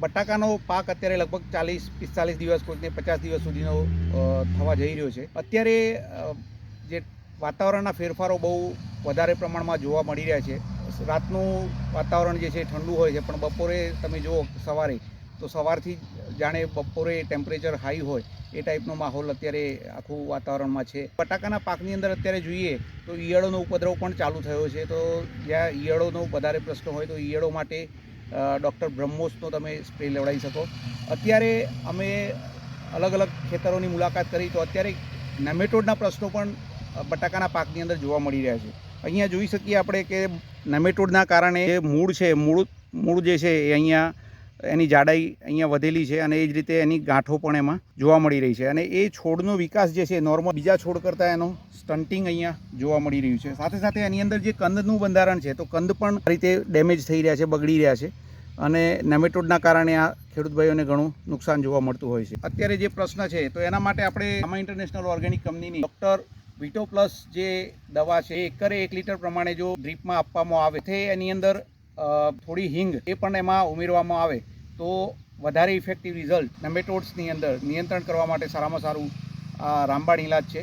બટાકાનો પાક અત્યારે લગભગ 40-45 દિવસ કોઈને 50 દિવસ સુધીનો થવા જઈ રહ્યો છે. અત્યારે જે વાતાવરણના ફેરફારો બહુ વધારે પ્રમાણમાં જોવા મળી રહ્યા છે. રાતનું વાતાવરણ જે છે ઠંડુ હોય છે, પણ બપોરે તમે જુઓ સવારે તો સવારથી જાણે બપોરે ટેમ્પરેચર હાઈ હોય એ ટાઈપનો માહોલ અત્યારે આખું વાતાવરણમાં છે. બટાકાના પાકની અંદર અત્યારે જોઈએ તો ઈયળોનો ઉપદ્રવ પણ ચાલુ થયો છે. તો જ્યાં ઈયળોનો વધારે પ્રશ્ન હોય તો ઈયળો માટે ડૉક્ટર બ્રહ્મોસનો તમે સ્પ્રે લેવડાવી શકો. અત્યારે અમે અલગ અલગ ખેતરોની મુલાકાત કરી તો અત્યારે નેમેટોડના પ્રશ્નો પણ બટાકાના પાકની અંદર જોવા મળી રહ્યા છે. અહીંયા જોઈ શકીએ આપણે કે નેમેટોડના કારણે જે મૂળ જે છે એ અહીંયા એની જાડાઈ અહીંયા વધેલી છે અને એ જ રીતે એની ગાંઠો પણ એમાં જોવા મળી રહી છે. અને એ છોડનો વિકાસ જે છે નોર્મલ બીજા છોડ કરતાં એનો સ્ટન્ટિંગ અહીંયા જોવા મળી રહ્યું છે. સાથે સાથે એની અંદર જે કંદનું બંધારણ છે તો કંદ પણ આ રીતે ડેમેજ થઈ રહ્યા છે, બગડી રહ્યા છે અને નેમેટોડના કારણે આ ખેડૂત ભાઈઓને ઘણું નુકસાન જોવા મળતું હોય છે. અત્યારે જે પ્રશ્ન છે તો એના માટે આપણે રામા ઇન્ટરનેશનલ ઓર્ગેનિક કંપનીની ડૉક્ટર વિટો પ્લસ જે દવા છે એ એકરે 1 લીટર પ્રમાણે જો ડ્રીપમાં આપવામાં આવે તો એની અંદર થોડી હિંગ એ પણ એમાં ઉમેરવામાં આવે તો વધારે ઇફેક્ટિવ રિઝલ્ટ નેમેટોડ્સની અંદર નિયંત્રણ કરવા માટે સારામાં સારું રામબાણ ઇલાજ છે.